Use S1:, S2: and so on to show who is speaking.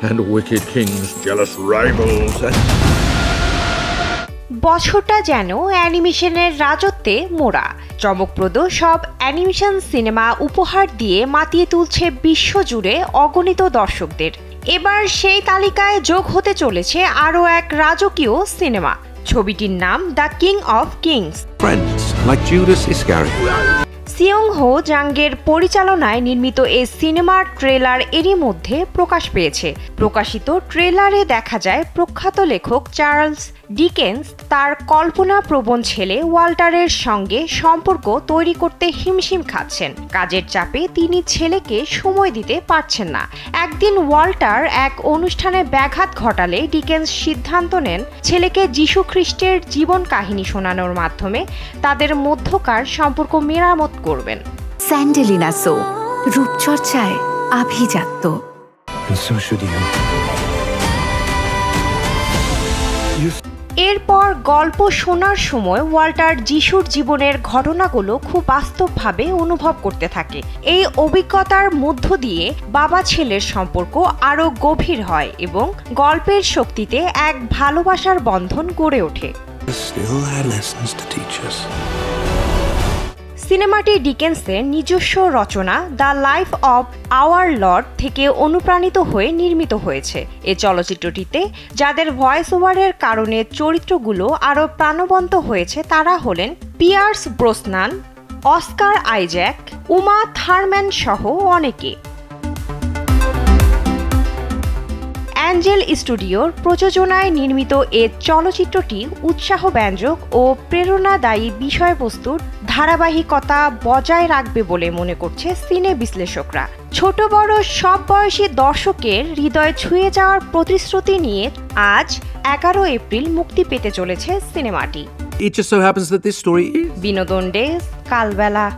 S1: and wicked kings, jealous rivals, and...
S2: বছরটা যেন অ্যানিমেশনের রাজত্বে মোড়া। চমকপ্রদ সব অ্যানিমেশন সিনেমা উপহার দিয়ে মাতিয়ে তুলছে বিশ্বজুড়ে অগণিত দর্শকদের। এবার সেই তালিকায় যোগ হতে চলেছে আরও এক রাজকীয় সিনেমা। ছবিটির নাম দ্য কিং অফ কিংস। সিয়ং হো জাংয়ের পরিচালনায় নির্মিত এই সিনেমার ট্রেলার এরই মধ্যে প্রকাশ পেয়েছে। প্রকাশিত ট্রেলারে দেখা যায় প্রখ্যাত লেখক চার্লস ডিকেন্স তার কল্পনাপ্রবণ ছেলে ওয়াল্টারের সঙ্গে সম্পর্ক তৈরি করতে হিমশিম খাচ্ছেন। কাজের চাপে তিনি ছেলেকে সময় দিতে পারছেন না। একদিন ওয়াল্টার এক অনুষ্ঠানে ব্যাঘাত ঘটালে ডিকেন্স সিদ্ধান্ত নেন ছেলেকে যীশু খ্রিস্টের জীবন কাহিনী শোনানোর মাধ্যমে তাদের মধ্যকার সম্পর্ক মেরামত করবেন।
S3: স্যান্ডেলিনা সো, রূপচর্চায় আভিজাত্য।
S2: এরপর গল্প শোনার সময় ওয়াল্টার যিশুর জীবনের ঘটনাগুলো খুব বাস্তবভাবে অনুভব করতে থাকে। এই অভিজ্ঞতার মধ্য দিয়ে বাবা ছেলের সম্পর্ক আরও গভীর হয় এবং গল্পের শক্তিতে এক ভালোবাসার বন্ধন গড়ে ওঠে। সিনেমাটি ডিকেন্সের নিজস্ব রচনা the life of our lord থেকে অনুপ্রাণিত হয়ে নির্মিত হয়েছে। এই চলচ্চিত্রটিতে যাদের ভয়েস ওভারের কারণে চরিত্রগুলো আরও প্রাণবন্ত হয়েছে তারা হলেন Pierce Brosnan, Oscar Isaac, Uma Thurman সহ অনেকে। অ্যাঞ্জেল স্টুডিওর প্রযোজনায় নির্মিত এ চলচ্চিত্রটি উৎসাহব্যঞ্জক ও প্রেরণাদায়ী বিষয়বস্তুর ধারাবাহিকতা বজায় রাখবে বলে মনে করছে সিনে বিশ্লেষকরা। ছোট বড় সব বয়সী দর্শকের হৃদয় ছুঁয়ে যাওয়ার প্রতিশ্রুতি নিয়ে আজ 11 এপ্রিল মুক্তি পেতে চলেছে সিনেমাটি।
S4: It just so happens that this story is
S2: বিনোদন ডেস্ক, কালবেলা।